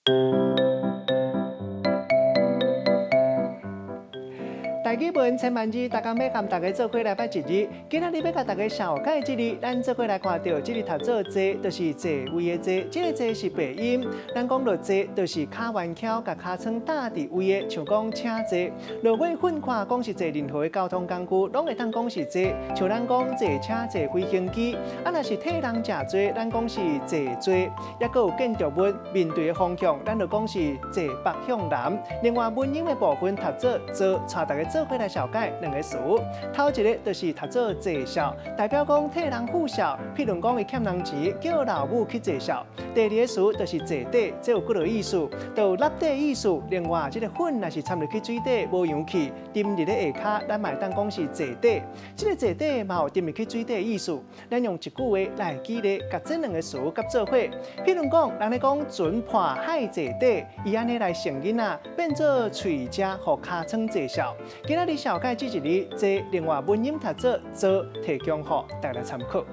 大基本千万字，大家要跟大家做伙来拜一日。今仔日要甲大家小解一日，咱做伙来看到这日读做坐，就是坐位的坐。这个坐是背音，咱讲落坐，就是脚弯翘，甲脚床搭伫位的，像讲请坐。落尾混看，讲是坐任何的交通工具，拢会当讲是坐。像咱讲坐车、坐飞行机，啊，若是替人食坐，咱讲是坐坐。也佫有建筑物面对的方向，咱就讲是坐北向南。另外文音的部分读做坐，带大家做伙来小解两个词。头一个就是读做坐孝，代表讲替人付孝，譬如讲伊欠人钱，叫老母去坐孝。第二个词就是坐底，这有几个意思，都有立底意思。另外，这个粉若是掺入去水底，无扬起，沉入咧下骹，咱嘛会当讲是坐底。这个坐底嘛有沉入去水底的意思。咱用一句话来举例，甲这两个词甲做伙。譬如讲，人咧讲船破海坐底，伊安尼来成囡仔，变做喙食，互尻川坐孝。今仔日小解这一日，坐另外文音读做提供互大家参考。